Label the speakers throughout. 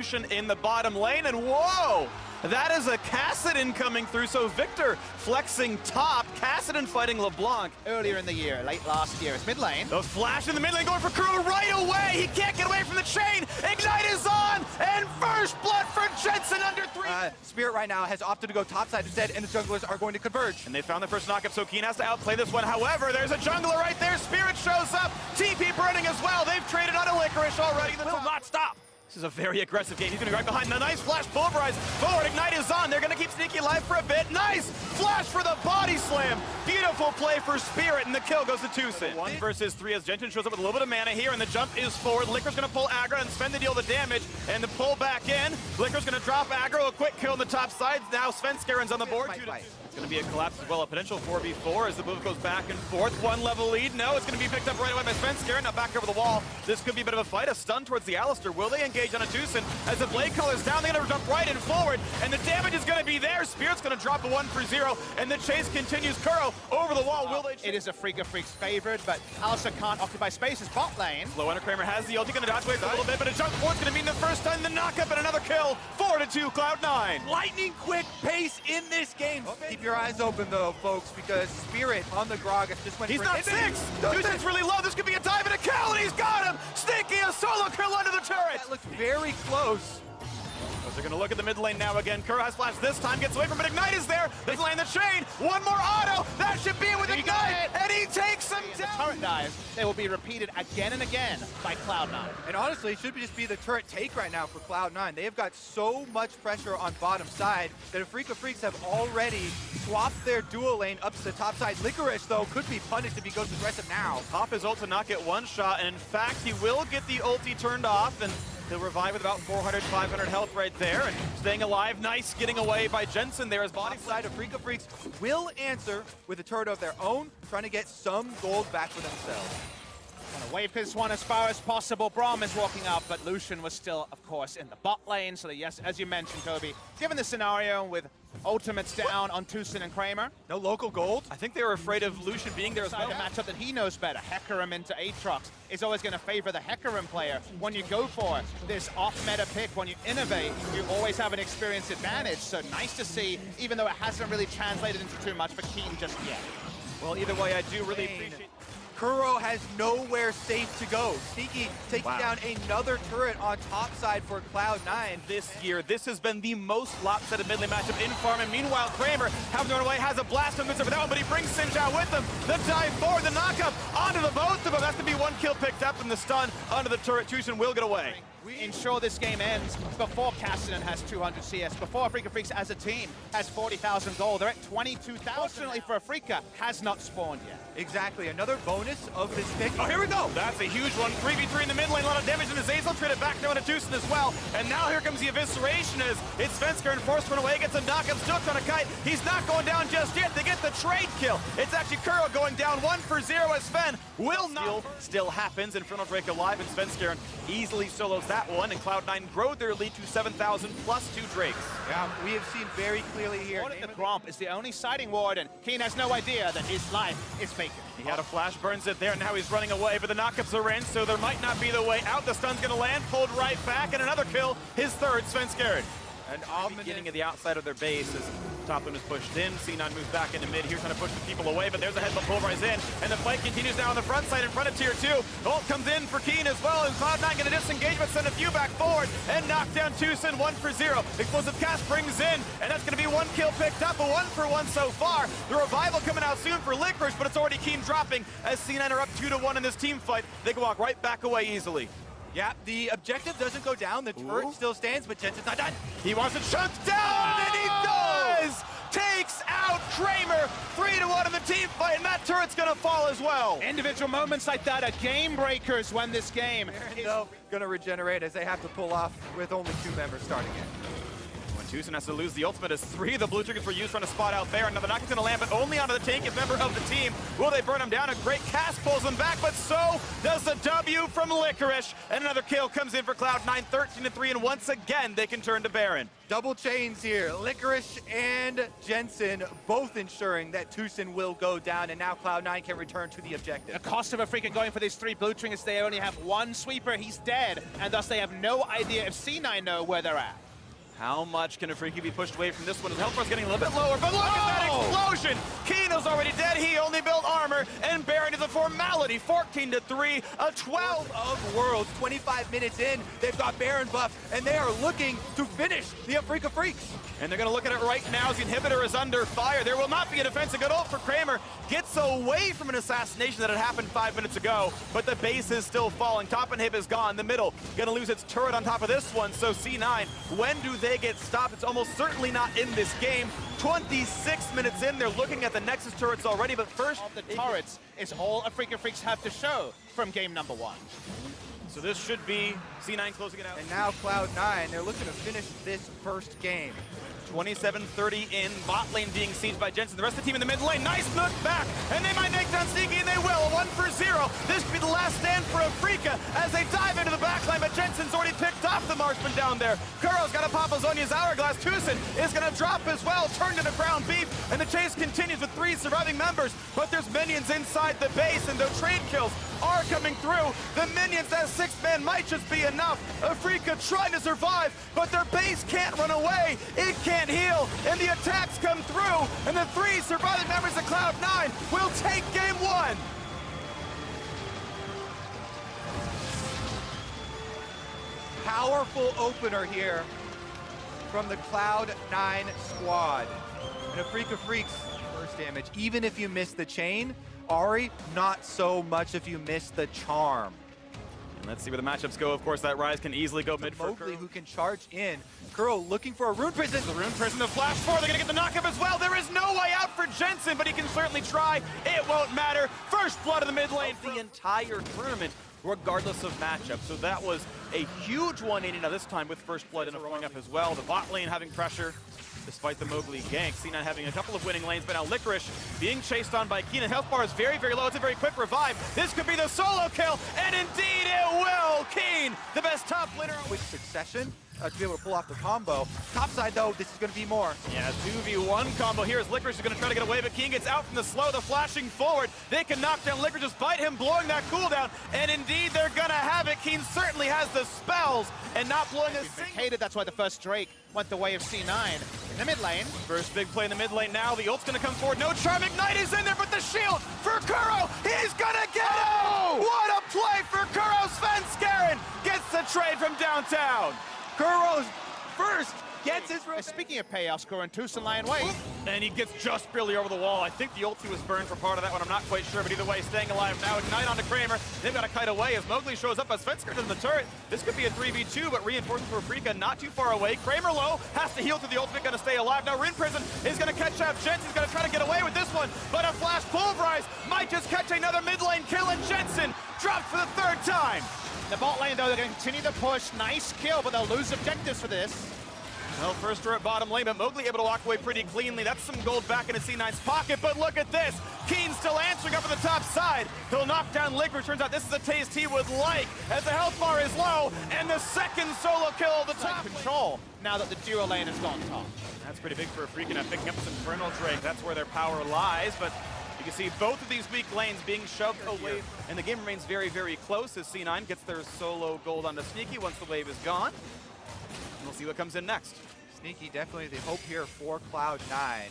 Speaker 1: Lucian in the bottom lane, and whoa! That is a Kassadin coming through, so Victor flexing top, Kassadin fighting LeBlanc.
Speaker 2: Earlier in the year, late last year, it's mid lane.
Speaker 1: The flash in the mid lane going for Kuro right away! He can't get away from the chain! Ignite is on! And first blood for Jensen under 3!
Speaker 3: Spirit right now has opted to go topside instead, and the junglers are going to converge.
Speaker 1: And they found the first knockup, so Keen has to outplay this one. However, there's a jungler right there. Spirit shows up. TP burning as well. They've traded on a Licorice already. Will not stop. This is a very aggressive game. He's going to be right behind. The nice flash pulverize forward. Ignite is on. They're going to keep Sneaky alive for a bit. Nice flash for the body slam. Beautiful play for Spirit, and the kill goes to Tucson. 1 versus 3 as Jensen shows up with a little bit of mana here, and the jump is forward. Liquor's going to pull aggro and spend to deal the damage, and the pull back in. Liquor's going to drop aggro. A quick kill on the top side. Now Svenskaren's on the board. It's going to be a collapse as well, a potential 4v4 as the move goes back and forth. 1 level lead. No, it's going to be picked up right away by Svenskaren. Now back over the wall. This could be a bit of a fight. A stun towards the Alistair. Will they engage on a Tucson? As the blade color's down, they're going to jump right and forward, and the damage is going to be there. Spirit's going to drop a 1 for 0, and the chase continues. Kuro over the wall. Will they?
Speaker 2: It is Afreeca Freecs favored, but Alistair can't occupy space. It's bot lane.
Speaker 1: Low Ender Kramer has the ult. He's going to dodge away for a little bit, but a jump forward's going to mean the first time the knockup and another kill. 4-2 Cloud9.
Speaker 3: Lightning quick pace in this game. Okay. Keep your eyes open though, folks, because Spirit on the Gragas just went.
Speaker 1: He's not 6. Tucson's really low. This could be a dive and a kill, and he's got him. Sneaky, a solo kill under the turret.
Speaker 3: That looks very close.
Speaker 1: They're going to look at the mid lane now again. Kuro has flash this time, gets away from it. Ignite is there. They land the chain. 1 more auto. That should be it with Ignite. And he takes him down.
Speaker 2: The turret dive, they will be repeated again and again by Cloud9.
Speaker 3: And honestly, it should just be the turret take right now for Cloud9. They have got so much pressure on bottom side that Afreeca Freecs have already swapped their dual lane up to the top side. Licorice, though, could be punished if he goes aggressive now.
Speaker 1: Pop his ult to not get 1 shot, and in fact, he will get the ulti turned off, and he'll revive with about 400, 500 health right there, and staying alive. Nice getting away by Jensen there as body
Speaker 3: side. Afreeca Freecs will answer with a turret of their own, trying to get some gold back for themselves.
Speaker 2: Want to wave this one as far as possible. Braum is walking out, but Lucian was still, of course, in the bot lane. So that, yes, as you mentioned, Toby, given the scenario with ultimates down on Tucson and Kramer.
Speaker 3: No local gold.
Speaker 1: I think they were afraid of Lucian being there as well.
Speaker 2: A matchup that he knows better. Hecarim into Aatrox is always going to favor the Hecarim player. When you go for this off-meta pick, when you innovate, you always have an experience advantage. So nice to see, even though it hasn't really translated into too much for Keen just yet.
Speaker 1: Well, either way, I do really appreciate...
Speaker 3: Kuro has nowhere safe to go. Sneaky taking down another turret on top side for Cloud9.
Speaker 1: This year, this has been the most lopsided mid lane matchup in Farm, and meanwhile, Kramer, having to run away, has a blast on good for that one, but he brings Singe out with him. The dive forward, the knockup onto the both of them. That's to be 1 kill picked up, and the stun onto the turret. Tucson will get away.
Speaker 2: We ensure this game ends before Kassadin has 200 CS, before Afreeca Freecs as a team has 40,000 gold. They're at 22,000. Fortunately for Afreeca, has not spawned yet.
Speaker 3: Exactly, another bonus of this pick.
Speaker 1: Oh, here we go. That's a huge one. 3v3 in the mid lane, a lot of damage in the Azazel, traded back down to Tucson as well. And now here comes the evisceration as it's Svenskaren forced run away, gets a knockup, still trying to kite. He's not going down just yet. They get the trade kill. It's actually Kuro going down 1 for 0 as Sven will not. Still happens. Infernal Drake alive, and Svenskaren easily solos that one, and Cloud9 grow their lead to 7,000 plus 2 Drakes.
Speaker 3: Yeah, we have seen very clearly here.
Speaker 2: The Gromp is the only sighting warden. Keen has no idea that his life is vacant.
Speaker 1: He had a flash, burns it there, and now he's running away, but the knockups are in, so there might not be the way out. The stun's gonna land, pulled right back, and another kill, his 3rd, Svenskaren. And beginning of the outside of their base as top lane is pushed in. C9 moves back into mid here, trying to push the people away, but there's a headbutt pulverize in, and the fight continues now on the front side in front of tier 2. Ult comes in for Keen as well, and Cloud9 gonna disengage, but send a few back forward, and knock down Tucson 1 for 0. Explosive cast brings in, and that's gonna be 1 kill picked up, a 1 for 1 so far. The revival coming out soon for Licorice, but it's already Keen dropping as C9 are up 2-1 in this team fight. They can walk right back away easily.
Speaker 3: Yeah, the objective doesn't go down. The turret still stands, but Jensen's not done.
Speaker 1: He wants to chunk down, and he does! Takes out Kramer, 3-1 in the team fight, and that turret's gonna fall as well.
Speaker 2: Individual moments like that are game breakers when this game
Speaker 3: is gonna regenerate as they have to pull off with only 2 members starting it.
Speaker 1: Tucson has to lose the ultimate as 3 of the blue triggers were used trying to spot out there. Another knock is going to land, but only onto the tankiest member of the team. Will they burn him down? A great cast pulls him back, but so does the W from Licorice. And another kill comes in for Cloud9, 13-3, and once again, they can turn to Baron.
Speaker 3: Double chains here. Licorice and Jensen both ensuring that Tucson will go down, and now Cloud9 can return to the objective.
Speaker 2: The cost of Afreeca going for these 3 blue triggers, they only have 1 sweeper, he's dead, and thus they have no idea if C9 know where they're at.
Speaker 1: How much can Afreeca be pushed away from this one? His health bar's getting a little bit lower, but look at that explosion! Keno's already dead, he only built armor, and Baron is a formality, 14-3, a 12
Speaker 3: of worlds, 25 minutes in, they've got Baron buff, and they are looking to finish the Afreeca Freecs.
Speaker 1: And they're going to look at it right now as the inhibitor is under fire. There will not be a defense. A good ult for Kramer. Gets away from an assassination that had happened 5 minutes ago, but the base is still falling. Top inhib is gone. The middle going to lose its turret on top of this one. So C9, when do they get stopped? It's almost certainly not in this game. 26 minutes in, they're looking at the Nexus turrets already, but first...
Speaker 2: Of the turrets is all Afreeca Freecs have to show from game number 1.
Speaker 1: So this should be C9 closing it out.
Speaker 3: And now Cloud9, they're looking to finish this first game.
Speaker 1: 27-30 in, bot lane being sieged by Jensen. The rest of the team in the mid lane, nice look back, and they might make down Sneaky, and they will. 1-0. This could be the last stand for Afreeca as they dive into the backline, but Jensen's already picked off the marksman down there. Kuro's got to pop Azonia's hourglass. Tucson is going to drop as well, turned into ground beef, and the chase continues with 3 surviving members, but there's minions inside the base, and the trade kills are coming through. The minions as 6-man might just be enough. Afreeca trying to survive, but their base can't run away. It can't heal, and the attacks come through, and the 3 surviving members of Cloud9 will take game 1.
Speaker 3: Powerful opener here from the Cloud9 squad. And Afreeca Freecs, first damage, even if you miss the chain. Ari, not so much if you miss the charm.
Speaker 1: And let's see where the matchups go. Of course, that Rise can easily go mid for
Speaker 3: Mowgli, who can charge in. Kuro looking for a Rune Prison.
Speaker 1: The Rune Prison, the Flash 4, they're going to get the knockup as well. There is no way out for Jensen, but he can certainly try. It won't matter. First blood in the mid lane for the entire tournament, regardless of matchup. So that was a huge 180. Now this time with first blood and throwing up as well. The bot lane having pressure, despite the Mowgli gank. C9 having a couple of winning lanes, but now Licorice being chased on by Keenan. Health bar is very, very low. It's a very quick revive. This could be the solo kill, and indeed it will. Keen, the best top laner.
Speaker 3: Quick succession to be able to pull off the combo. Top side, though, this is going to be more.
Speaker 1: Yeah, 2v1 combo here as Licorice is going to try to get away, but Keen gets out from the slow, the flashing forward. They can knock down Licorice despite him blowing that cooldown, and indeed they're going to have it. Keen certainly has the spells and not blowing a single.
Speaker 2: That's why the first Drake went the way of C9 in the mid lane.
Speaker 1: First big play in the mid lane now. The ult's going to come forward. No charm. Ignite is in there, but the shield for Kuro. He's going to get it! What a play for Kuro. Sven Skaren gets the trade from downtown.
Speaker 3: Kuro's first gets his revenge.
Speaker 2: Speaking of payoffs, Kuro and Tucson lie in wait.
Speaker 1: And he gets just barely over the wall. I think the ulti was burned for part of that one. I'm not quite sure, but either way, staying alive now. Ignite onto Kramer. They've got to kite away as Mowgli shows up as Svensker in the turret. This could be a 3v2, but reinforcements for Afreeca not too far away. Kramer low, has to heal through the ultimate, going to stay alive. Now Rune Prison is going to catch out Jensen's going to try to get away with this one, but a flash pulverize might just catch another mid lane kill, and Jensen dropped for the 3rd time.
Speaker 2: The bot lane, though, they're going to continue to push. Nice kill, but they'll lose objectives for this.
Speaker 1: Well, first turret bottom lane, but Mowgli able to walk away pretty cleanly. That's some gold back into C9's pocket, but look at this. Keen still answering up on the top side. He'll knock down Licorice. Turns out this is a taste he would like, as the health bar is low, and the second solo kill of the top
Speaker 2: control now that the duo lane has gone top.
Speaker 1: That's pretty big for Afreeca now, picking up some Infernal Drake. That's where their power lies, but you can see both of these weak lanes being shoved away, and the game remains very, very close as C9 gets their solo gold onto Sneaky once the wave is gone. And we'll see what comes in next.
Speaker 3: Sneaky definitely the hope here for Cloud9.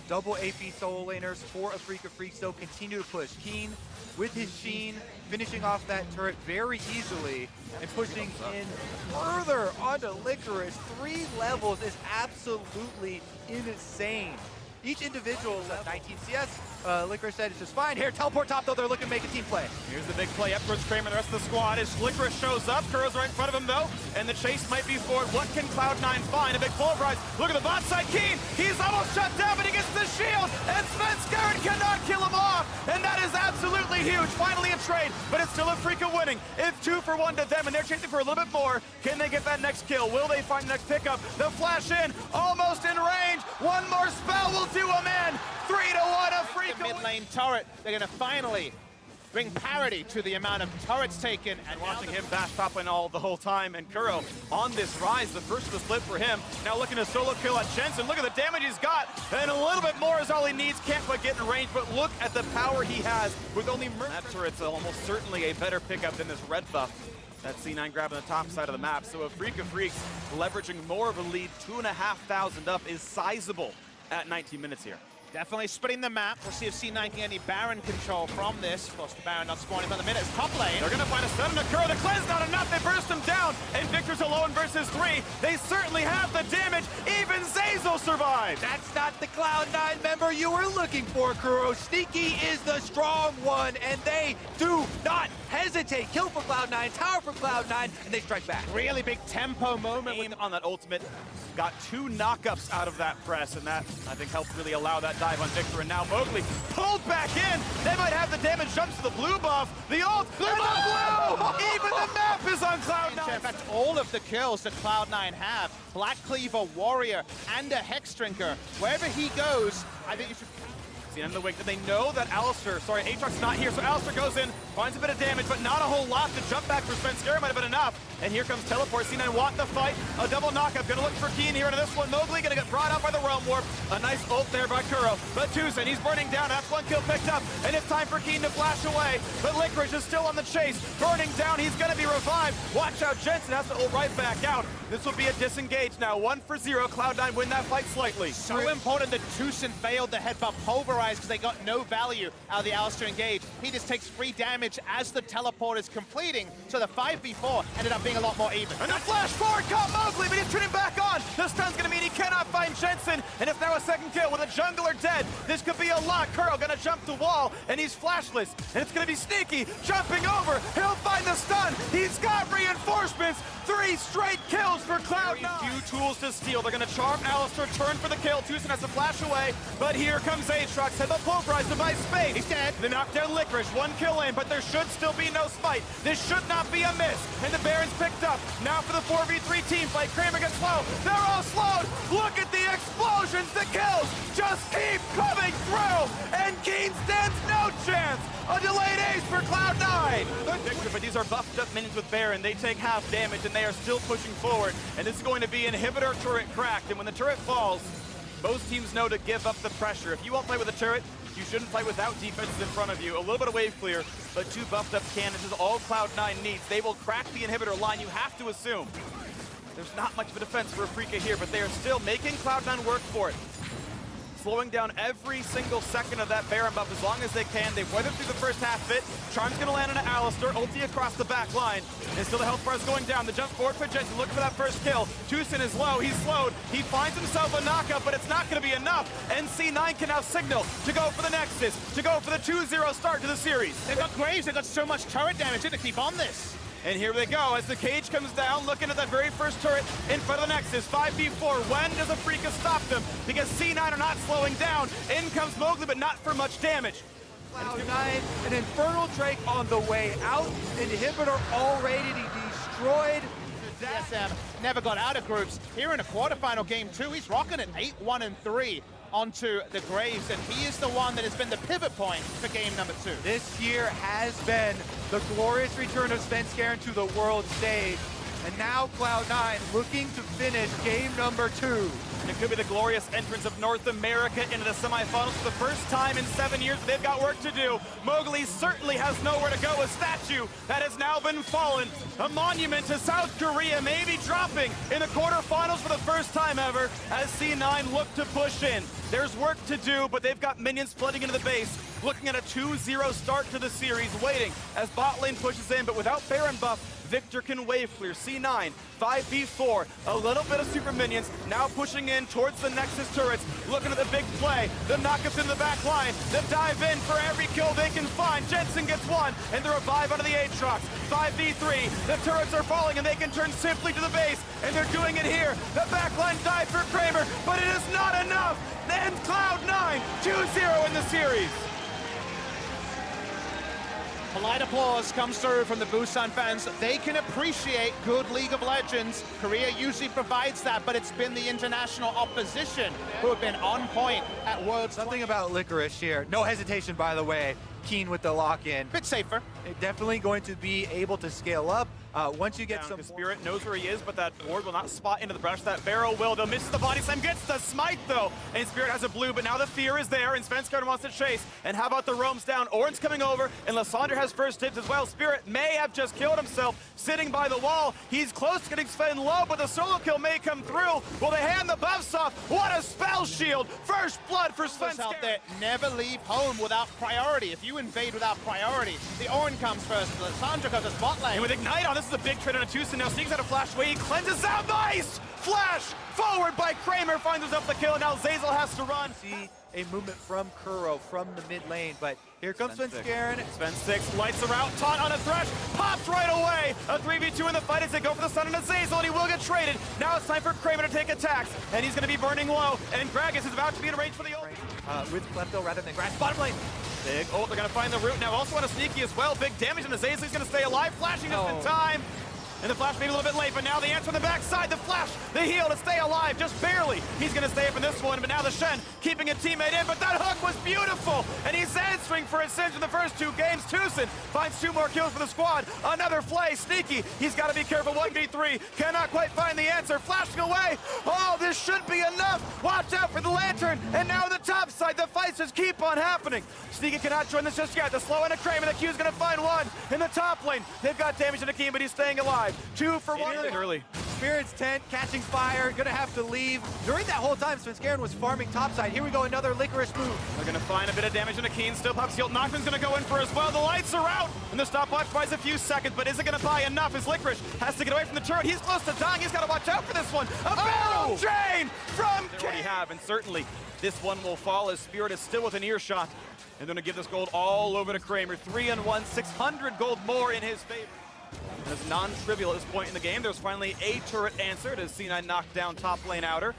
Speaker 3: Double AP solo laners for Afreeca Freecs, though, continue to push. Keen with his Sheen, finishing off that turret very easily and pushing in further onto Licorice. 3 levels is absolutely insane. Each individual level, 19 CS, Licorice said it's just fine. Here, teleport top, though, they're looking to make a team play.
Speaker 1: Here's the big play up towards Kramer and the rest of the squad as Licorice shows up. Kuro's right in front of him, though, and the chase might be forward. What can Cloud9 find? A big pulverize. Look at the bot side. Keen, he's almost shut down, but he gets the shield, and Svenskeren cannot kill him off, and that is absolutely huge. Finally a trade, but it's still Afreeca winning. It's 2-for-1 to them, and they're chasing for a little bit more. Can they get that next kill? Will they find the next pickup? The flash in, almost in range. One more spell will do him in. 3-1 Afreeca.
Speaker 2: The mid lane turret, they're gonna finally bring parity to the amount of turrets taken.
Speaker 1: And watching him bash top lane all the whole time, and Kuro on this rise, the first of the split for him. Now looking to solo kill at Jensen. Look at the damage he's got, and a little bit more is all he needs. Can't quite get in range, but look at the power he has with only that turret's almost certainly a better pickup than this red buff. That C9 grabbing the top side of the map. So Afreeca Freecs leveraging more of a lead, 2,500 up, is sizable at 19 minutes here.
Speaker 2: Definitely splitting the map. We'll see if C9 can get any Baron control from this. Of course, the Baron not spawning by the minute. It's top lane.
Speaker 1: They're going to find a stun to Kuro. The cleanse not enough. They burst him down. And Victor's alone versus 3. They certainly have the damage. Even Zazel survives.
Speaker 3: That's not the Cloud9 member you were looking for, Kuro. Sneaky is the strong one, and they do not hesitate. Kill for Cloud9, tower for Cloud9, and they strike back.
Speaker 2: Really big tempo moment
Speaker 1: Aim on that ultimate. Got 2 knockups out of that press, and that, I think, helped really allow that dive on Victor. And now Mowgli pulled back in. They might have the damage. Jumps to the blue buff. The ult, the blue! Even the map is on Cloud9.
Speaker 2: In fact, all of the kills that Cloud9 have, Black Cleaver, Warrior, and a Hex Drinker. Wherever he goes, I think you should...
Speaker 1: The end of the wing. Did they know that Aatrox's not here? So Alistar goes in, finds a bit of damage, but not a whole lot. The jump back for Svenskeren might have been enough. And here comes Teleport. C9 want the fight. A double knockup. Gonna look for Keen here into this one. Mowgli gonna get brought out by the Realm Warp. A nice ult there by Kuro. But Tucson, he's burning down. That's 1 kill picked up. And it's time for Keen to flash away. But Licorice is still on the chase. Burning down. He's gonna be revived. Watch out. Jensen has to ult right back out. This will be a disengage now. 1-for-0. Cloud9 win that fight slightly.
Speaker 2: So important that Tucson failed the headbutt Pulverize because they got no value out of the Alistar engage. He just takes free damage as the teleport is completing. So the 5v4 ended up being a lot more even.
Speaker 1: And a flash forward, caught Mowgli, but he's turning back on. The stun's gonna mean he cannot find Jensen, and it's now a second kill with a jungler dead. This could be a lot. Kuro gonna jump the wall, and he's flashless, and it's gonna be Sneaky jumping over. He'll find the stun. He's got reinforcements. 3 straight kills for Cloud9. Few tools to steal. They're gonna charm Alistar, turn for the kill. Tucson has to flash away, but here comes Aatrox. Headbutt pulverized to buy space.
Speaker 2: He's dead.
Speaker 1: They knock down Licorice. 1 kill in, but there should still be no smite. This should not be a miss. And the Baron's picked up. Now for the 4v3 team fight. Kramer gets slow. They're all slowed. Look at the explosions. The kills just keep coming through. And Keen stands no chance. A delayed ace for Cloud9. Victor, but these are buffed up minions with Baron. They take half damage, and they are still pushing forward. And this is going to be inhibitor turret cracked. And when the turret falls, most teams know to give up the pressure. If you won't play with a turret, you shouldn't play without defenses in front of you. A little bit of wave clear, but 2 buffed up cannons is all Cloud9 needs. They will crack the inhibitor line, you have to assume. There's not much of a defense for Afreeca here, but they are still making Cloud9 work for it. Slowing down every single second of that Baron buff as long as they can. They've weathered through the first half of it. Charm's gonna land on an Alistar, ulti across the back line. And still the health bar is going down. The jump forward for Jensen, looking for that first kill. Tucson is low, he's slowed. He finds himself a knockup, but it's not gonna be enough. And C9 can now signal to go for the Nexus, to go for the 2-0 start to the series.
Speaker 2: They've got Graves, they've got so much turret damage, they have to keep on this.
Speaker 1: And here they go as the cage comes down, looking at that very first turret in front of the Nexus. 5v4. When does Afreeca stop them? Because C9 are not slowing down. In comes Mowgli, but not for much damage.
Speaker 3: Cloud9, an Infernal Drake on the way out. Inhibitor already destroyed.
Speaker 2: DSM never got out of groups. Here in a quarterfinal game 2, he's rocking it 8-1-3 onto the Graves, and he is the one that has been the pivot point for game number 2.
Speaker 3: This year has been the glorious return of Svenskeren to the world stage. And now Cloud9 looking to finish game number 2.
Speaker 1: And it could be the glorious entrance of North America into the semifinals for the first time in 7 years. They've got work to do. Mowgli certainly has nowhere to go. A statue that has now been fallen. A monument to South Korea may be dropping in the quarterfinals for the first time ever as C9 look to push in. There's work to do, but they've got minions flooding into the base. Looking at a 2-0 start to the series, waiting as bot lane pushes in, but without Baron buff, Victor can wave clear. C9, 5v4, a little bit of super minions, now pushing in towards the Nexus turrets, looking at the big play, the knockups in the back line, the dive in for every kill they can find. Jensen gets one, and the revive onto the Aatrox. 5v3, the turrets are falling, and they can turn simply to the base, and they're doing it here. The backline dive for Kramer, but it is not enough. And Cloud9, 2-0 in the series.
Speaker 2: Polite applause comes through from the Busan fans. They can appreciate good League of Legends. Korea usually provides that, but it's been the international opposition who have been on point at Worlds.
Speaker 3: Something about Licorice here. No hesitation, by the way. Keen with the lock-in.
Speaker 2: Bit safer.
Speaker 3: They're definitely going to be able to scale up. Once you get some...
Speaker 1: Spirit knows where he is, but that ward will not spot into the brush. That Barrow will, though, misses the body slam, gets the smite, though. And Spirit has a blue, but now the fear is there, and Svenskeren wants to chase. And how about the roams down? Orin's coming over, and Lysandre has first dibs as well. Spirit may have just killed himself, sitting by the wall. He's close to getting Sven low, but the solo kill may come through. Will they hand the buffs off? What a spell shield! First blood for Svenskeren.
Speaker 2: Out there, never leave home without priority. If you invade without priority, the Orin comes first, Lysandre goes to spot lane.
Speaker 1: And with Ignite on, this is a big trade on a Tucson. Now Sneaks out a flash away, he cleanses out, nice! Flash forward by Kramer, finds himself the kill, and now Zeyzal has to run.
Speaker 3: See a movement from Kuro from the mid lane, but here comes Svenskeren.
Speaker 1: Sven6 lights her out, taunt on a Thresh, pops right away. A 3v2 in the fight as they go for the stun on a Zeyzal, and he will get traded. Now it's time for Kramer to take attacks, and he's going to be burning low, and Gragas is about to be in range for the ult.
Speaker 3: With Klepto rather than Grass. Bottom lane.
Speaker 1: Big ult, they're going to find the root now. Also on a sneaky as well. Big damage, and the Zeyzal is going to stay alive, flashing just in time. And the flash maybe a little bit late, but now the answer on the backside, the flash, the heal to stay alive, just barely. He's gonna stay up in this one, but now the Shen keeping a teammate in, but that hook was beautiful, and he's answering for his sins in the first two games. Tucson finds 2 more kills for the squad. Another play, sneaky. He's gotta be careful, 1v3, cannot quite find the answer, flashing away. Oh, this should be enough. Watch out for the lantern, and now the top side, the fights just keep on happening. Sneaky cannot join this just yet. The slow end of Kramer, the Q's gonna find one in the top lane. They've got damage in the key, but he's staying alive. 2 for 1 early.
Speaker 3: Spirit's tent catching fire, gonna have to leave. During that whole time, Svenskeren was farming topside. Here we go, another Licorice move.
Speaker 1: They're gonna find a bit of damage in the Keen, still pops heal. Knockman's gonna go in for as well. The lights are out, and the stopwatch buys a few seconds, but is it gonna buy enough as Licorice has to get away from the turret? He's close to dying, he's gotta watch out for this one. A barrel chain from Keen! They already have, and certainly this one will fall as Spirit is still within earshot. And they're gonna give this gold all over to Kramer. 3-1, 600 gold more in his favor. And it's non-trivial at this point in the game. There's finally a turret answered as C9 knocked down top lane outer.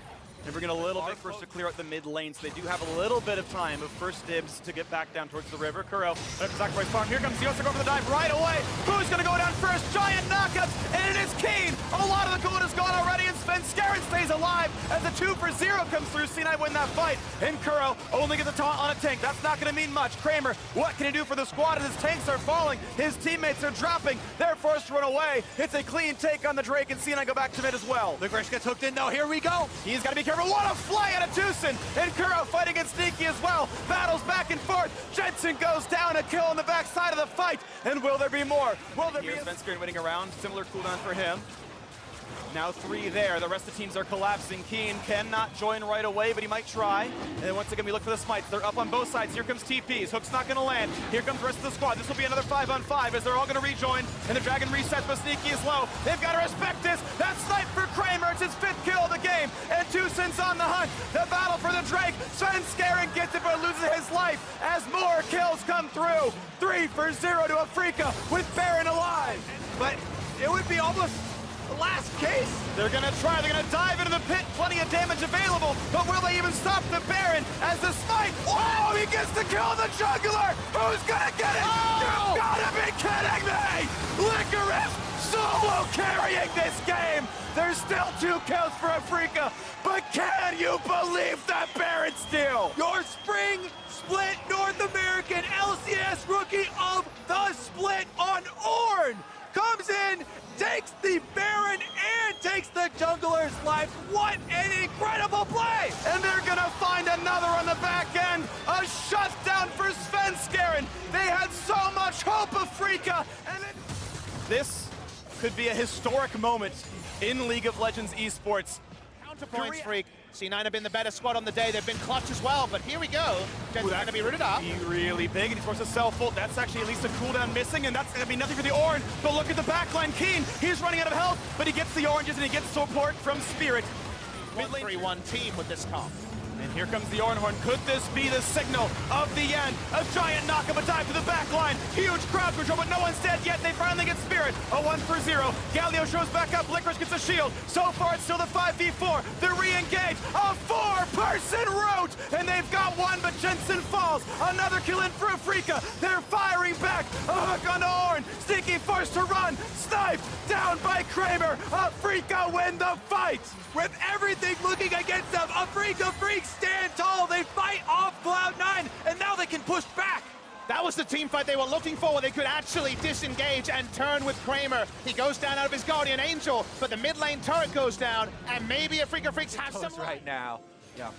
Speaker 1: And bringing a little bit first to clear out the mid lane, so they do have a little bit of time of first dibs to get back down towards the river. Kuro, sacrifice farm. Here comes Yosa going for the dive right away. Who's going to go down first? Giant knockups, and it is Keen. A lot of the gold is gone already, and Svenskeren stays alive as a 2-for-0 comes through. C9 win that fight, and Kuro only gets a taunt on a tank. That's not going to mean much. Kramer, what can he do for the squad as his tanks are falling? His teammates are dropping. They're forced to run away. It's a clean take on the Drake, and C9 go back to mid as well.
Speaker 3: Licorice gets hooked in, though. Here we go.
Speaker 1: He's got to be careful. What a fly out of Tucson! And Kuro fighting against Sneaky as well. Battles back and forth. Jensen goes down, a kill on the backside of the fight. And will there be more? Will there be? Svenskeren winning around. Similar cooldown for him. Now 3 there. The rest of the teams are collapsing. Keen cannot join right away, but he might try. And then once again, we look for the smites. They're up on both sides. Here comes TPs. Hook's not going to land. Here comes the rest of the squad. This will be another 5-on-5 as they're all going to rejoin. And the Dragon resets, but Sneaky is low. They've got to respect this. That snipe for Kramer. It's his 5th kill of the game. And Tucson's on the hunt. The battle for the Drake. Svenskeren gets it, but loses his life as more kills come through. 3-for-0 to Afreeca with Baron alive.
Speaker 3: But it would be almost the last case.
Speaker 1: They're gonna try, they're gonna dive into the pit, plenty of damage available, but will they even stop the Baron as the smite? Oh, he gets the kill of the juggler! Who's gonna get it? You've gotta be kidding me! Licorice solo carrying this game! There's still 2 kills for Afreeca, but can you believe that Baron steal?
Speaker 3: Your spring split North American LCS rookie of the split on Ornn comes in, takes the Baron and takes the jungler's life. What an incredible play!
Speaker 1: And they're gonna find another on the back end. A shutdown for Svenskeren. They had so much hope, Afreeca. And this could be a historic moment in League of Legends esports.
Speaker 2: Counterpoints, Freak. C9 have been the better squad on the day. They've been clutch as well, but here we go. Jen's going to be rooted up.
Speaker 1: Really big, and he's forced to self-ult. That's actually at least a cooldown missing, and that's going to be nothing for the Orange. But look at the backline. Keen, he's running out of health, but he gets the Oranges, and he gets support from Spirit.
Speaker 2: 1-3-1 team with this comp.
Speaker 1: And here comes the Ornhorn. Could this be the signal of the end? A giant knock-up, a dive to the back line. Huge crowd control, but no one's dead yet. They finally get Spirit. A 1-for-0. Galio shows back up. Licorice gets a shield. So far, it's still the 5v4. They're re-engaged. A 4-person rout! And they've got one, but Jensen falls. Another kill in for Afreeca. They're firing back. A hook on Orange. Sneaky forced to run. Sniped down by Kramer. Afreeca win the fight.
Speaker 3: With everything looking against them, Afreeca Freecs stand tall. They fight off Cloud9, and now they can push back.
Speaker 2: That was the team fight they were looking for, where they could actually disengage and turn with Kramer. He goes down out of his Guardian Angel, but the mid lane turret goes down, and maybe Afreeca Freecs has some
Speaker 3: right now. Yeah.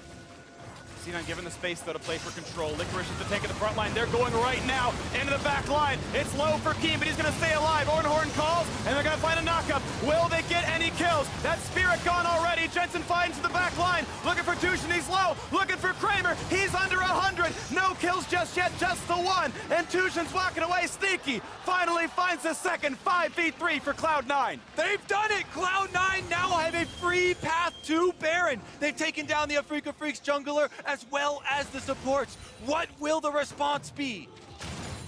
Speaker 1: C9 given the space, though, to play for control. Licorice is the tank at the front line. They're going right now into the back line. It's low for Keen, but he's going to stay alive. Ornhorn calls, and they're going to find a knockup. Will they get any kills? That Spirit gone already. Jensen finds the back line. Looking for Tushin, he's low. Looking for Kramer, he's under 100. No kills just yet, just the one. And Tushin's walking away sneaky. Finally finds the second 5v3 for Cloud9.
Speaker 3: They've done it! Cloud9 now have a free path to Baron. They've taken down the Afreeca Freecs jungler as well as the supports. What will the response be?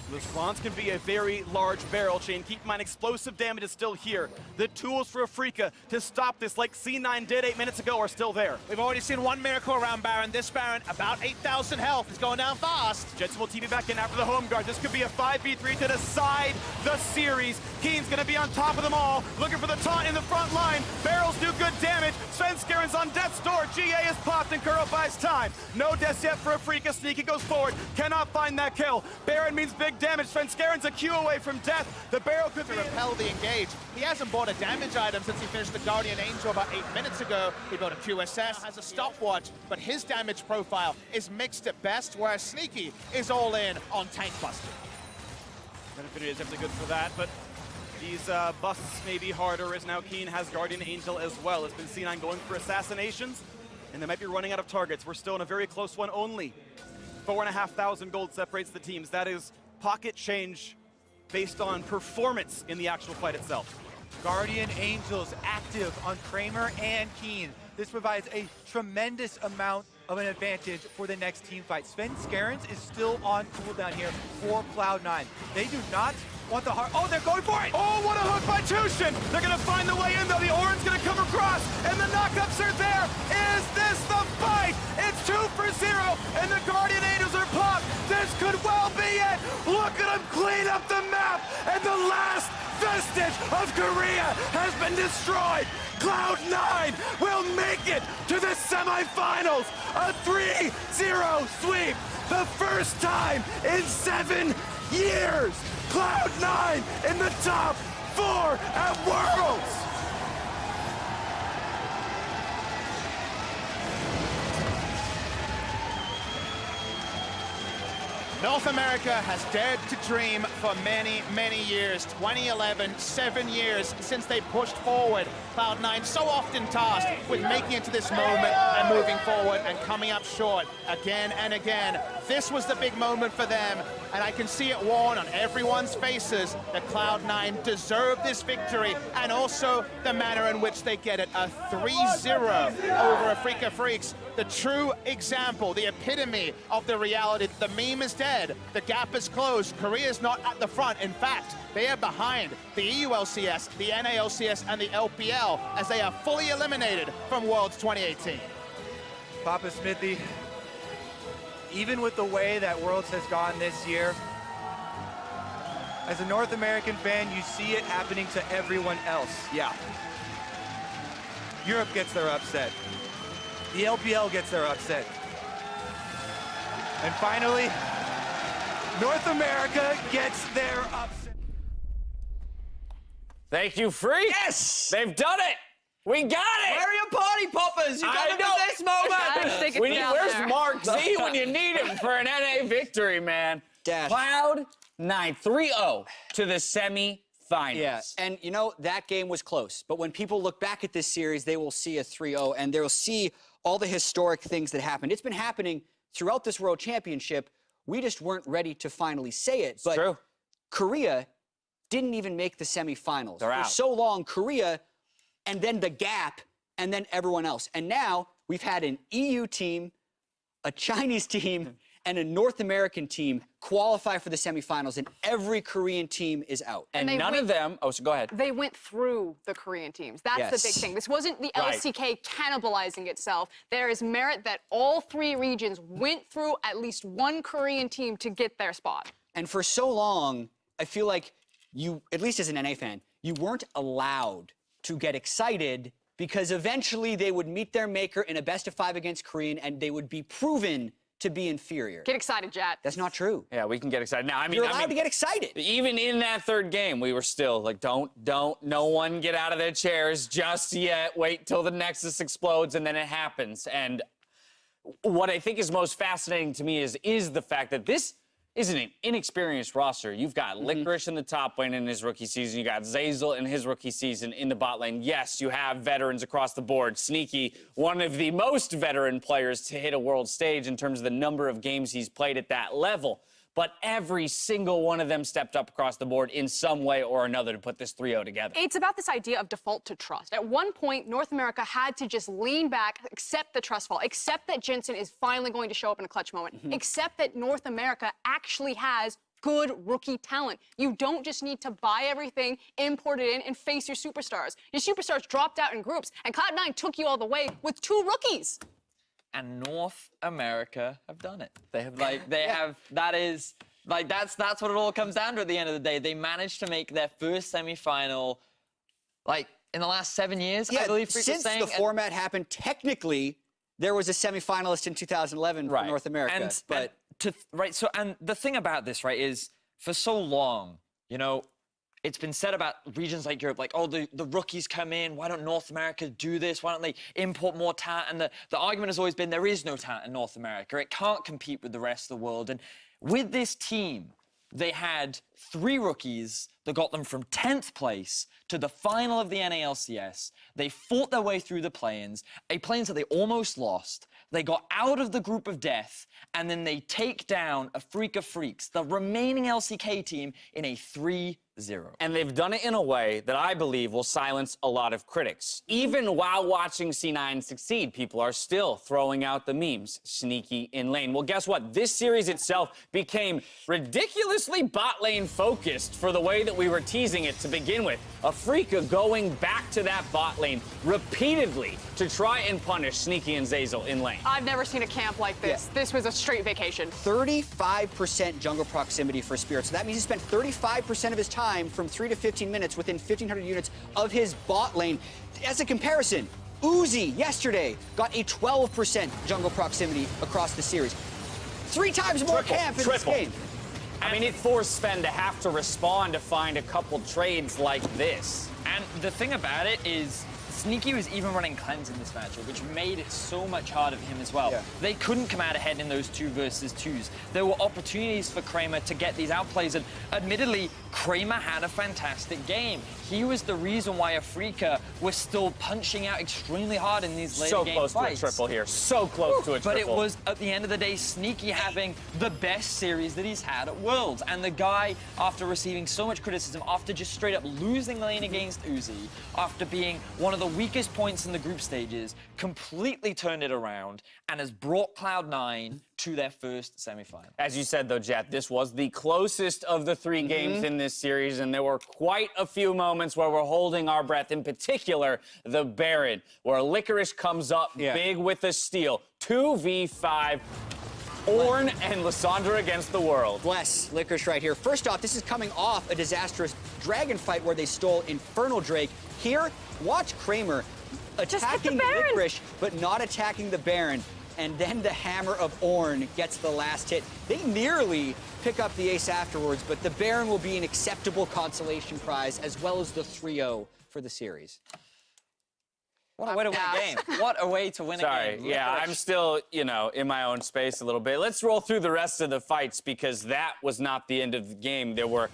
Speaker 1: The response can be a very large barrel chain. Keep in mind, explosive damage is still here. The tools for Afreeca to stop this, like C9 did 8 minutes ago, are still there.
Speaker 2: We've already seen one miracle around Baron. This Baron, about 8,000 health. He's going down fast.
Speaker 1: Jensen will TP back in after the home guard. This could be a 5v3 to decide the series. Keen's gonna be on top of them all, looking for the taunt in the front line. Barrels do good damage. Svenskaren's on death's door. GA is popped and Kuro buys time. No deaths yet for Afreeca. Sneaky goes forward. Cannot find that kill. Baron means big damage. Svenskaren's a Q away from death. The barrel could
Speaker 2: To
Speaker 1: be
Speaker 2: repel the engage. He hasn't bought a damage item since he finished the Guardian Angel about 8 minutes ago. He bought a QSS, has a stopwatch, but his damage profile is mixed at best, whereas Sneaky is all in on tank busting.
Speaker 1: Infinity is definitely good for that, but these busts may be harder as now Keen has Guardian Angel as well. It's been C9 going for assassinations, and they might be running out of targets. We're still in a very close one only. 4,500 gold separates the teams. That is pocket change based on performance in the actual fight itself.
Speaker 3: Guardian Angels active on Kramer and Keen. This provides a tremendous amount of an advantage for the next team fight. Svenskaren's is still on cooldown here for Cloud9. They do not want the heart. Oh, they're going for it!
Speaker 1: Oh, what a hook by Tushin! They're gonna find the way in though. The Oran's gonna come across, and the knockups are there. Is this the fight? It's 2-for-0, and the Guardian Angels are popped. This could well be it. Look at them clean up the map, and the last vestige of Korea has been destroyed. Cloud9 will make it to the semifinals. A 3-0 sweep. The first time in 7 years. Cloud9 in the top 4 at Worlds.
Speaker 2: North America has dared to dream for many, many years. 2011, 7 years since they pushed forward. Cloud9 so often tasked with making it to this moment and moving forward and coming up short again and again. This was the big moment for them, and I can see it worn on everyone's faces that Cloud9 deserve this victory, and also the manner in which they get it. A 3-0 over Afreeca Freecs. The true example, the epitome of the reality. The meme is dead. The gap is closed. Korea's not at the front. In fact, they are behind the EU LCS, the NALCS, and the LPL as they are fully eliminated from Worlds 2018.
Speaker 3: Papa Smithy, even with the way that Worlds has gone this year, as a North American fan, you see it happening to everyone else. Yeah. Europe gets their upset. The LPL gets their upset. And finally, North America gets their upset.
Speaker 4: Thank you, Freak.
Speaker 5: Yes!
Speaker 4: They've done it. We got it.
Speaker 5: Where are your party poppers? You got it for this moment.
Speaker 4: Where's Mark Z when you need him for an NA victory, man?
Speaker 5: Dash.
Speaker 4: Cloud9 3-0 to the
Speaker 6: finals.
Speaker 7: Yeah, and you know, that game was close. But when people look back at this series, they will see a 3-0, and they'll see all the historic things that happened. It's been happening throughout this World Championship. We just weren't ready to finally say it. But
Speaker 6: true.
Speaker 7: Korea didn't even make the semifinals.
Speaker 6: They're out.
Speaker 7: For so long, Korea, and then the gap, and then everyone else. And now we've had an EU team, a Chinese team, and a North American team qualify for the semifinals, and every Korean team is out.
Speaker 6: And
Speaker 5: they
Speaker 6: none
Speaker 5: went-
Speaker 6: of them, oh, so go ahead.
Speaker 5: They went through the Korean teams. That's the big
Speaker 7: Yes.
Speaker 5: thing. This wasn't the
Speaker 6: Right.
Speaker 5: LCK cannibalizing itself. There is merit that all three regions went through at least one Korean team to get their spot.
Speaker 7: And for so long, I feel like you, at least as an NA fan, you weren't allowed to get excited because eventually they would meet their maker in a best-of-5 against Korean, and they would be proven to be inferior.
Speaker 5: Get excited, Jat.
Speaker 7: That's not true.
Speaker 6: Yeah, we can get excited. Now, I mean,
Speaker 7: You're allowed to get excited.
Speaker 6: even in that third game, we were still like, don't, no one get out of their chairs just yet. Wait till the Nexus explodes, and then it happens. And what I think is most fascinating to me is the fact that this isn't an inexperienced roster. You've got Licorice in the top lane in his rookie season. You got Zeyzal in his rookie season in the bot lane. Yes, you have veterans across the board. Sneaky, one of the most veteran players to hit a world stage in terms of the number of games he's played at that level. But every single one of them stepped up across the board in some way or another to put this 3-0 together.
Speaker 5: It's about this idea of default to trust. At one point, North America had to just lean back, accept the trust fall, accept that Jensen is finally going to show up in a clutch moment, accept that North America actually has good rookie talent. You don't just need to buy everything, import it in, and face your superstars. Your superstars dropped out in groups, and Cloud9 took you all the way with 2 rookies.
Speaker 8: And North America have done it. They have that's what it all comes down to at the end of the day. They managed to make their first semifinal, like, in the last 7 years, I believe Freecs was
Speaker 7: since
Speaker 8: saying.
Speaker 7: the format happened, technically, there was a semifinalist in 2011 for North America.
Speaker 8: And the thing about this, right, is for so long, you know, it's been said about regions like Europe, like, oh, the rookies come in, why don't North America do this? Why don't they import more talent? And the argument has always been there is no talent in North America. It can't compete with the rest of the world. And with this team, they had 3 rookies that got them from 10th place to the final of the NALCS. They fought their way through the play-ins, that they almost lost. They got out of the group of death, and then they take down Afreeca Freecs, the remaining LCK team, in a 3-0.
Speaker 6: And they've done it in a way that I believe will silence a lot of critics. Even while watching C9 succeed, people are still throwing out the memes, Sneaky in lane. Well, guess what? This series itself became ridiculously bot lane focused for the way that we were teasing it to begin with. Afreeca going back to that bot lane repeatedly to try and punish Sneaky and Zeyzal in lane.
Speaker 5: I've never seen a camp like this. This was a straight vacation.
Speaker 7: 35% jungle proximity for Spirit. So that means he spent 35% of his time from 3 to 15 minutes within 1,500 units of his bot lane. As a comparison, Uzi yesterday got a 12% jungle proximity across the series. 3 times more camp in this game.
Speaker 6: I mean, it forced Sven to have to respond to find a couple trades like this.
Speaker 8: And the thing about it is, Sneaky was even running cleanse in this matchup, which made it so much harder for him as well. They couldn't come out ahead in those 2 versus 2s. There were opportunities for Kramer to get these outplays, and admittedly, Kramer had a fantastic game. He was the reason why Afreeca was still punching out extremely hard in these later game fights.
Speaker 6: So close to a triple here. So close to a triple.
Speaker 8: But it was, at the end of the day, Sneaky having the best series that he's had at Worlds. And the guy, after receiving so much criticism, after just straight up losing lane against Uzi, after being one of the weakest points in the group stages, completely turned it around and has brought Cloud9 to their first semifinal.
Speaker 6: As you said, though, Jet, this was the closest of the 3 games in this series, and there were quite a few moments where we're holding our breath, in particular, the Baron, where Licorice comes up big with a steal. 2v5. Ornn and Lissandra against the world.
Speaker 7: Bless Licorice right here. First off, this is coming off a disastrous dragon fight where they stole Infernal Drake. Here, watch Kramer attacking Licorice, but not attacking the Baron. And then the hammer of Ornn gets the last hit. They nearly pick up the ace afterwards, but the Baron will be an acceptable consolation prize, as well as the 3-0 for the series.
Speaker 8: What a way to win a game. What a way to win a game.
Speaker 6: Sorry, yeah, I'm still, you know, in my own space a little bit. Let's roll through the rest of the fights, because that was not the end of the game. There were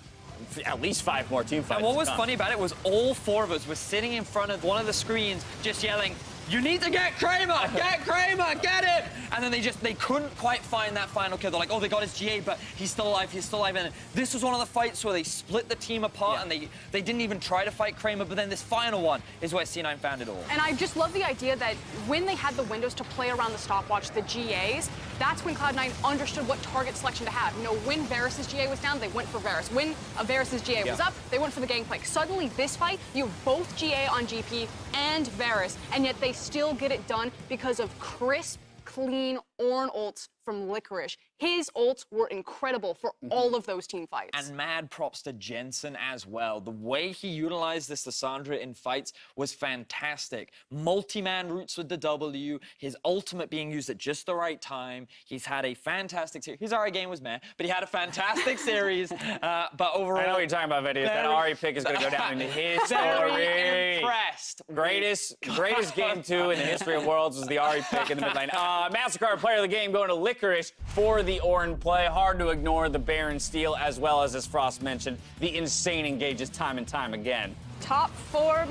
Speaker 6: at least 5 more team fights.
Speaker 8: And what
Speaker 6: to
Speaker 8: was
Speaker 6: come.
Speaker 8: funny about it was all 4 of us were sitting in front of one of the screens just yelling, "You need to get Kramer! Get Kramer! Get him!" And then they couldn't quite find that final kill. They're like, "Oh, they got his GA, but he's still alive, he's still alive." And this was one of the fights where they split the team apart and they didn't even try to fight Kramer, but then this final one is where C9 found it all.
Speaker 5: And I just love the idea that when they had the windows to play around the stopwatch, the GAs, that's when Cloud9 understood what target selection to have. You know, when Varus' GA was down, they went for Varus. When Varus' GA was up, they went for the Gangplank. Suddenly, this fight, you have both GA on GP and Varus, and yet they still get it done because of crisp, clean Ornn ults from Licorice. His ults were incredible for all of those team fights.
Speaker 8: And mad props to Jensen as well. The way he utilized this Lissandra in fights was fantastic. Multi-man routes with the W, his ultimate being used at just the right time. He's had a fantastic series. His Ari game was meh, but he had a fantastic series. But overall...
Speaker 6: I know what you're talking about, Vinny. That Ari pick is going to go down in history.
Speaker 8: Very impressed.
Speaker 6: Greatest game 2 in the history of worlds was the Ari pick in the mid lane. Mastercard player of the game going to Licorice for the Ornn play. Hard to ignore the Baron steal, as well as Frost mentioned, the insane engages time and time again.
Speaker 5: Top 4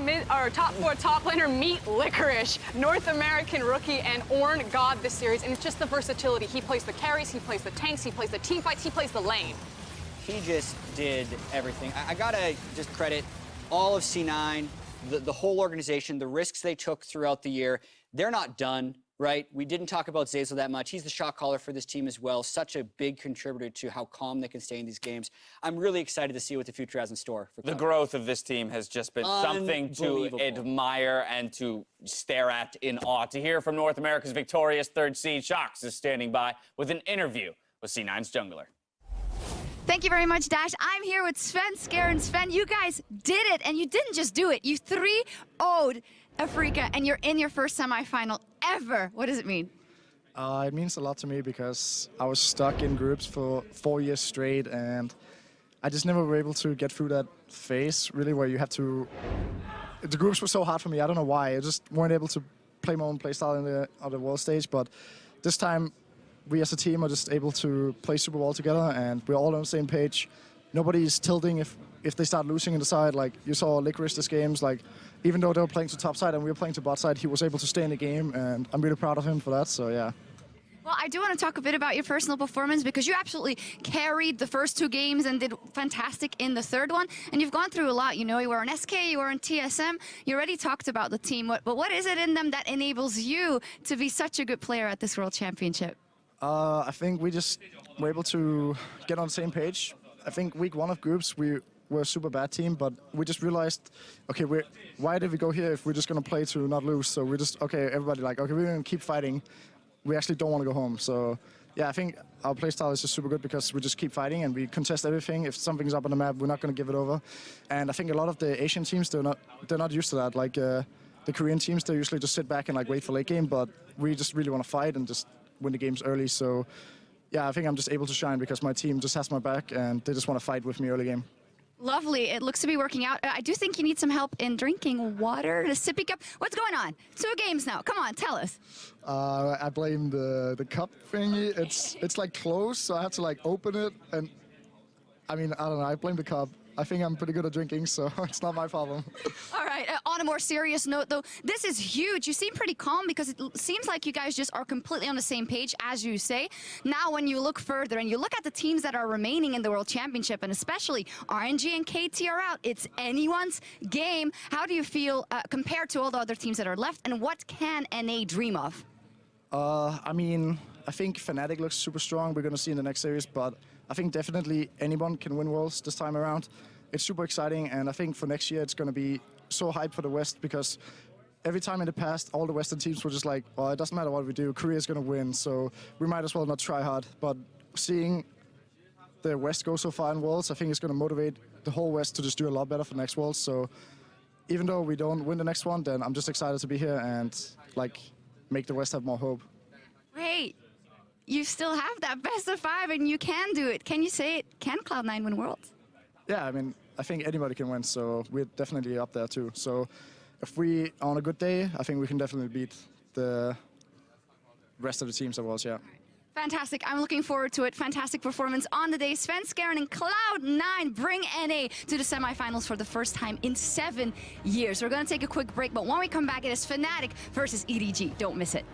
Speaker 5: top laner meet Licorice, North American rookie and Ornn god this series, and it's just the versatility. He plays the carries, he plays the tanks, he plays the team fights, he plays the lane.
Speaker 7: He just did everything. I gotta just credit all of C9, the whole organization, the risks they took throughout the year. They're not done. Right? We didn't talk about Zeyzal that much. He's the shot caller for this team as well. Such a big contributor to how calm they can stay in these games. I'm really excited to see what the future has in store for Cloud9.
Speaker 6: The growth of this team has just been something to admire and to stare at in awe. To hear from North America's victorious 3rd seed, Shox is standing by with an interview with C9's jungler.
Speaker 9: Thank you very much, Dash. I'm here with Sven, Scare, and Sven. You guys did it, and you didn't just do it. You 3-0'd Afreeca, and you're in your first semifinal ever. What does it mean?
Speaker 10: It means a lot to me because I was stuck in groups for 4 years straight, and I just never were able to get through that phase, really, where you have to... The groups were so hard for me. I don't know why. I just weren't able to play my own playstyle on the world stage, but this time we as a team are just able to play super well together, and we're all on the same page. Nobody's tilting if they start losing in the side. Like, you saw Licorice this games, like, even though they were playing to top side and we were playing to bot side, he was able to stay in the game, and I'm really proud of him for that, so yeah.
Speaker 9: Well, I do want to talk a bit about your personal performance because you absolutely carried the first 2 games and did fantastic in the 3rd one. And you've gone through a lot. You know, you were on SK, you were on TSM. You already talked about the team. But what is it in them that enables you to be such a good player at this World Championship?
Speaker 10: I think we just were able to get on the same page. I think week 1 of groups, we were a super bad team, but we just realized, okay, why did we go here if we're just going to play to not lose? So we just, okay, everybody like, okay, we're going to keep fighting. We actually don't want to go home. So yeah, I think our playstyle is just super good because we just keep fighting and we contest everything. If something's up on the map, we're not going to give it over. And I think a lot of the Asian teams, they're not used to that. Like the Korean teams, they usually just sit back and like wait for late game, but we just really want to fight and just win the games early. So yeah, I think I'm just able to shine because my team just has my back and they just want to fight with me early game.
Speaker 9: Lovely. It looks to be working out. I do think you need some help in drinking water, the sippy cup. What's going on? 2 games now. Come on, tell us.
Speaker 10: I blame the cup thingy. It's like closed, so I have to like open it. And I mean, I don't know. I blame the cup. I think I'm pretty good at drinking, so it's not my problem.
Speaker 9: All right. On a more serious note, though, this is huge. You seem pretty calm because it seems like you guys just are completely on the same page, as you say. Now, when you look further and you look at the teams that are remaining in the World Championship, and especially RNG and KT are out, it's anyone's game. How do you feel compared to all the other teams that are left, and what can NA dream of?
Speaker 10: I mean, I think Fnatic looks super strong. We're going to see in the next series, but I think definitely anyone can win Worlds this time around. It's super exciting, and I think for next year it's going to be so hyped for the West because every time in the past, all the Western teams were just like, well, it doesn't matter what we do, Korea's going to win, so we might as well not try hard. But seeing the West go so far in Worlds, I think it's going to motivate the whole West to just do a lot better for next Worlds. So even though we don't win the next one, then I'm just excited to be here and like make the West have more hope.
Speaker 9: Great. You still have that best of 5 and you can do it. Can you say it? Can Cloud9 win Worlds?
Speaker 10: Yeah, I mean, I think anybody can win, so we're definitely up there too. So if we are on a good day, I think we can definitely beat the rest of the teams at Worlds, yeah.
Speaker 9: Fantastic. I'm looking forward to it. Fantastic performance on the day. Svenskeren and Cloud9 bring NA to the semifinals for the first time in 7 years. We're going to take a quick break, but when we come back, it is Fnatic versus EDG. Don't miss it.